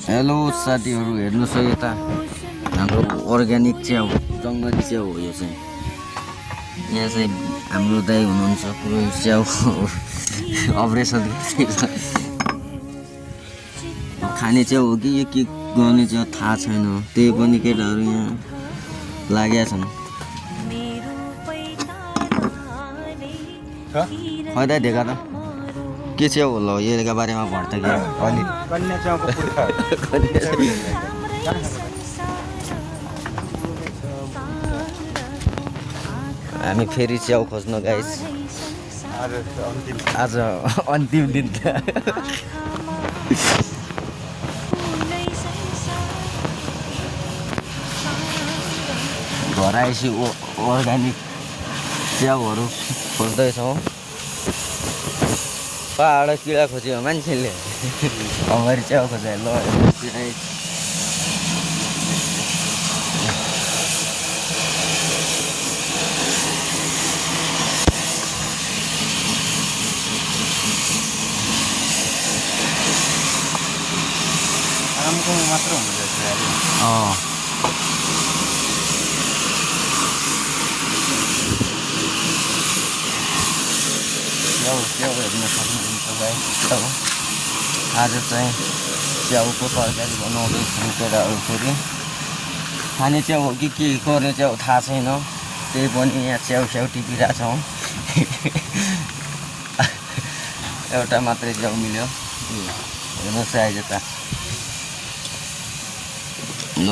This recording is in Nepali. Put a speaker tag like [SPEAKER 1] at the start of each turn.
[SPEAKER 1] हेलो साथीहरू हेर्नुहोस् यता हाम्रो अर्ग्यानिक च्याउ जङ्गली च्याउ हो यो चाहिँ। यहाँ चाहिँ हाम्रो दाइ हुनुहुन्छ पुरो च्याउ अपरेसन खाने च्याउ हो कि यो के गर्ने च्याउ थाहा छैन। त्यही पनि केटाहरू यहाँ लागेका छन्। खै दाइ देखा त के च्याउ होला यसका बारेमा भन्छ कि
[SPEAKER 2] कन्या च्याउको पुर्खा
[SPEAKER 1] हामी फेरि च्याउ खोज्न गाइस आज अन्तिम दिन घर आएपछि अर्ग्यानिक च्याउहरू खोज्दैछौँ। पहाड किरा खोज्यो मान्छेले अगाडि च्याउ खोज्यो ल
[SPEAKER 2] आरामको मात्र हुँदो रहेछ।
[SPEAKER 1] च्याउ हेर्न सक्नुहुन्छ गाई। आज चाहिँ च्याउको तरकारी बनाउँदैछौँ केटाहरू फेरि। खाने च्याउ हो कि के गर्ने च्याउ थाहा छैन। त्यही पनि यहाँ च्याउ टिपिरहेछौँ। एउटा मात्रै च्याउ मिल्यो हेर्नुहोस् आइज त ल